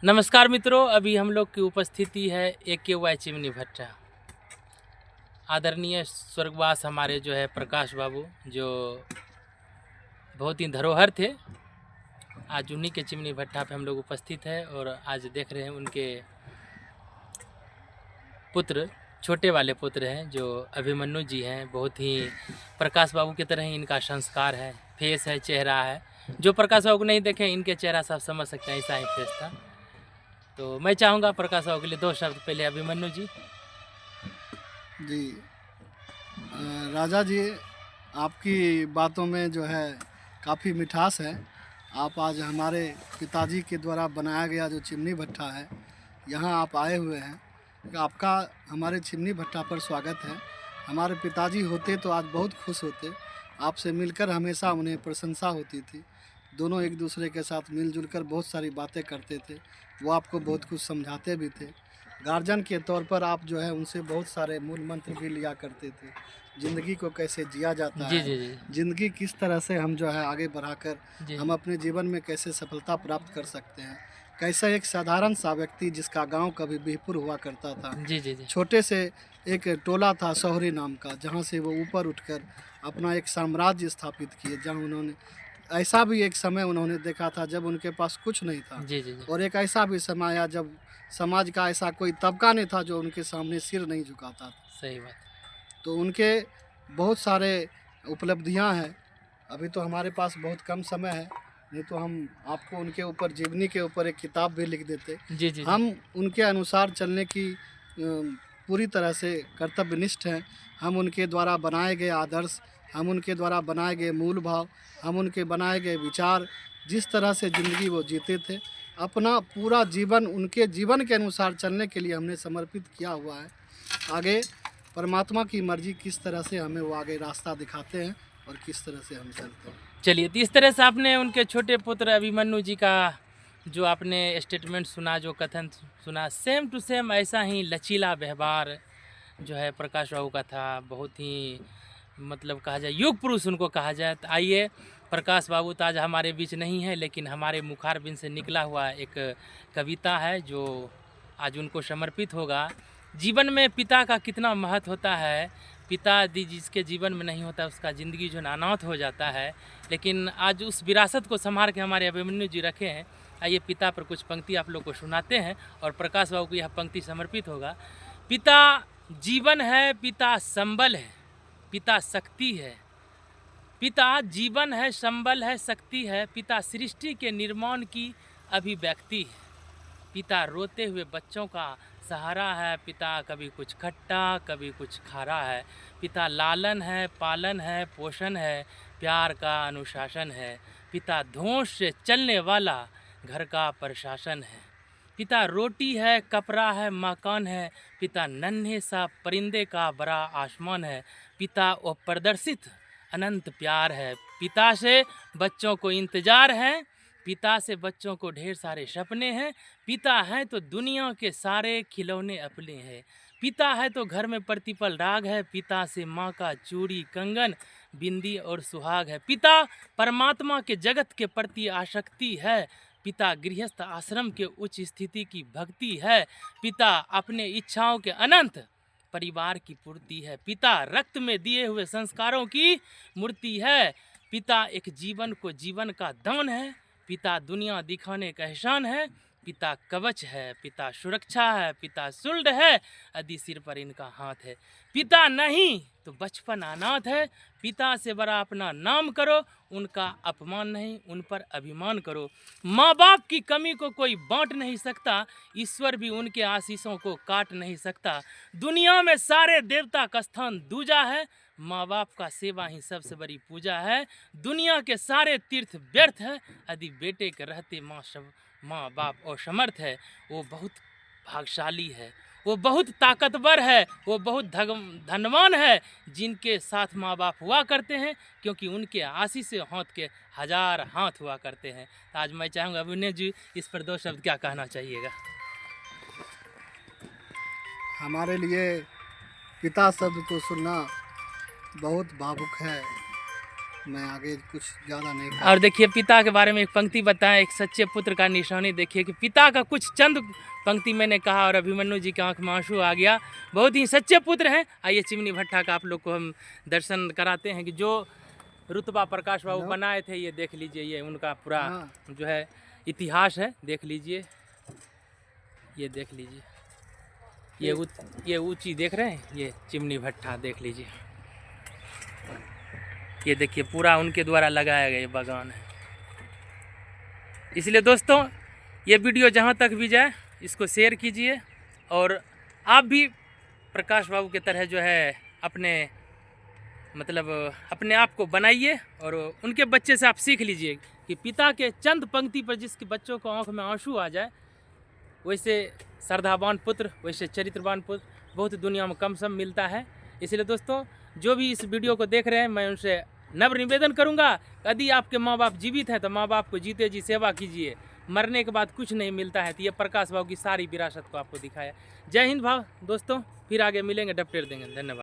नमस्कार मित्रों, अभी हम लोग की उपस्थिति है AKY चिमनी भट्टा। आदरणीय स्वर्गवास हमारे जो है प्रकाश बाबू, जो बहुत ही धरोहर थे, आज उन्हीं के चिमनी भट्टा पे हम लोग उपस्थित है और आज देख रहे हैं उनके पुत्र, छोटे वाले पुत्र हैं जो अभिमन्यु जी हैं। बहुत ही प्रकाश बाबू की तरह ही इनका संस्कार है, फेस है, चेहरा है। जो प्रकाश बाबू को नहीं देखें, इनके चेहरा सब समझ सकते हैं, ऐसा ही फेस था। तो मैं चाहूँगा प्रकाश बाबू के लिए 2 शब्द। पहले अभिमन्यु जी। जी। राजा जी, आपकी बातों में जो है काफ़ी मिठास है। आप आज हमारे पिताजी के द्वारा बनाया गया जो चिमनी भट्टा है, यहाँ आप आए हुए हैं। आपका हमारे चिमनी भट्टा पर स्वागत है। हमारे पिताजी होते तो आज बहुत खुश होते। आपसे मिलकर हमेशा उन्हें प्रशंसा होती थी। दोनों एक दूसरे के साथ मिलजुल कर बहुत सारी बातें करते थे। वो आपको बहुत कुछ समझाते भी थे। गार्जियन के तौर पर आप जो है उनसे बहुत सारे मूल मंत्र भी लिया करते थे। ज़िंदगी को कैसे जिया जाता जी, है, जी, जी। ज़िंदगी किस तरह से हम जो है आगे बढ़ाकर जी, हम अपने जीवन में कैसे सफलता प्राप्त कर सकते हैं। कैसा एक साधारण सा व्यक्ति जिसका गांव कभी बिहपुर हुआ करता था, जी, जी, जी। छोटे से एक टोला था सोहरी नाम का, जहां से वो ऊपर उठकर अपना एक साम्राज्य स्थापित किए। जहां उन्होंने ऐसा भी एक समय उन्होंने देखा था जब उनके पास कुछ नहीं था, जी, जी, जी। और एक ऐसा भी समय आया जब समाज का ऐसा कोई तबका नहीं था जो उनके सामने सिर नहीं झुकाता था। सही बात। तो उनके बहुत सारे उपलब्धियां हैं। अभी तो हमारे पास बहुत कम समय है, नहीं तो हम आपको उनके ऊपर, जीवनी के ऊपर एक किताब भी लिख देते। जी, जी, जी। हम उनके अनुसार चलने की पूरी तरह से कर्तव्यनिष्ठ हैं। हम उनके द्वारा बनाए गए आदर्श, हम उनके द्वारा बनाए गए मूल भाव, हम उनके बनाए गए विचार, जिस तरह से ज़िंदगी वो जीते थे, अपना पूरा जीवन उनके जीवन के अनुसार चलने के लिए हमने समर्पित किया हुआ है। आगे परमात्मा की मर्जी किस तरह से हमें वो आगे रास्ता दिखाते हैं और किस तरह से हम चलते हैं। चलिए, तो इस तरह से आपने उनके छोटे पुत्र अभिमन्यु जी का जो आपने स्टेटमेंट सुना, जो कथन सुना, सेम टू सेम ऐसा ही लचीला व्यवहार जो है प्रकाश बाबू का था। बहुत ही मतलब कहा जाए युग पुरुष उनको कहा जाए। तो आइए, प्रकाश बाबू तो आज हमारे बीच नहीं है, लेकिन हमारे मुखारबिंद से निकला हुआ एक कविता है जो आज उनको समर्पित होगा। जीवन में पिता का कितना महत्व होता है, पिता जिसके जीवन में नहीं होता उसका ज़िंदगी जो है अनाथ हो जाता है। लेकिन आज उस विरासत को संभाल के हमारे अभिमन्यु जी रखे हैं। आइए पिता पर कुछ पंक्ति आप लोग को सुनाते हैं और प्रकाश बाबू को यह पंक्ति समर्पित होगा। पिता जीवन है, पिता संबल है, पिता शक्ति है। पिता जीवन है, संबल है, शक्ति है। पिता सृष्टि के निर्माण की अभिव्यक्ति है। पिता रोते हुए बच्चों का सहारा है। पिता कभी कुछ खट्टा, कभी कुछ खारा है। पिता लालन है, पालन है, पोषण है, प्यार का अनुशासन है। पिता धोंस से चलने वाला घर का प्रशासन है। पिता रोटी है, कपड़ा है, मकान है। पिता नन्हे सा परिंदे का बड़ा आसमान है। पिता वो प्रदर्शित अनंत प्यार है। पिता से बच्चों को इंतजार है। पिता से बच्चों को ढेर सारे सपने हैं। पिता है तो दुनिया के सारे खिलौने अपने हैं। पिता है तो घर में प्रतिपल राग है। पिता से माँ का चूड़ी, कंगन, बिंदी और सुहाग है। पिता परमात्मा के जगत के प्रति आसक्ति है। पिता गृहस्थ आश्रम के उच्च स्थिति की भक्ति है। पिता अपने इच्छाओं के अनंत परिवार की पूर्ति है। पिता रक्त में दिए हुए संस्कारों की मूर्ति है। पिता एक जीवन को जीवन का दान है। पिता दुनिया दिखाने का एहसान है। पिता कवच है, पिता सुरक्षा है, पिता शुल्ड है, यदि सिर पर इनका हाथ है। पिता नहीं तो बचपन अनाथ है। पिता से बड़ा अपना नाम करो, उनका अपमान नहीं, उन पर अभिमान करो। माँ बाप की कमी को कोई बांट नहीं सकता, ईश्वर भी उनके आशीषों को काट नहीं सकता। दुनिया में सारे देवता का स्थान दूजा है, माँ बाप का सेवा ही सबसे बड़ी पूजा है। दुनिया के सारे तीर्थ व्यर्थ है, यदि बेटे के रहते माँ बाप असमर्थ है। वो बहुत भाग्यशाली है, वो बहुत ताकतवर है, वो बहुत धनवान है जिनके साथ माँ बाप हुआ करते हैं, क्योंकि उनके आशीष से हाथ के 1000 हाथ हुआ करते हैं। तो आज मैं चाहूँगा अभिनय जी इस पर 2 शब्द क्या कहना चाहिएगा। हमारे लिए पिता शब्द तो सुनना बहुत भावुक है। मैं आगे कुछ ज़्यादा नहीं कर। और देखिए पिता के बारे में एक पंक्ति बताएं, एक सच्चे पुत्र का निशानी देखिए कि पिता का कुछ चंद पंक्ति मैंने कहा और अभिमन्यु जी की आंख में आंसू आ गया। बहुत ही सच्चे पुत्र हैं। आइए चिमनी भट्ठा का आप लोग को हम दर्शन कराते हैं कि जो रुतबा प्रकाश बाबू बनाए थे, ये देख लीजिए, ये उनका पूरा जो है इतिहास है, देख लीजिए, ये देख लीजिए, ये ऊंची देख रहे हैं, ये चिमनी भट्ठा देख लीजिए, ये देखिए पूरा उनके द्वारा लगाया गया ये बागान है। इसलिए दोस्तों ये वीडियो जहाँ तक भी जाए इसको शेयर कीजिए और आप भी प्रकाश बाबू की तरह जो है अपने आप को बनाइए और उनके बच्चे से आप सीख लीजिए कि पिता के चंद पंक्ति पर जिसके बच्चों को आंख में आंसू आ जाए, वैसे श्रद्धावान पुत्र, वैसे चरित्रवान पुत्र बहुत दुनिया में कम सम मिलता है। इसलिए दोस्तों जो भी इस वीडियो को देख रहे हैं, मैं उनसे नम्र निवेदन करूंगा, यदि आपके माँ बाप जीवित हैं तो माँ बाप को जीते जी सेवा कीजिए, मरने के बाद कुछ नहीं मिलता है। तो ये प्रकाश बाबू की सारी विरासत को आपको दिखाया। जय हिंद भाव दोस्तों, फिर आगे मिलेंगे, डपटेर देंगे। धन्यवाद।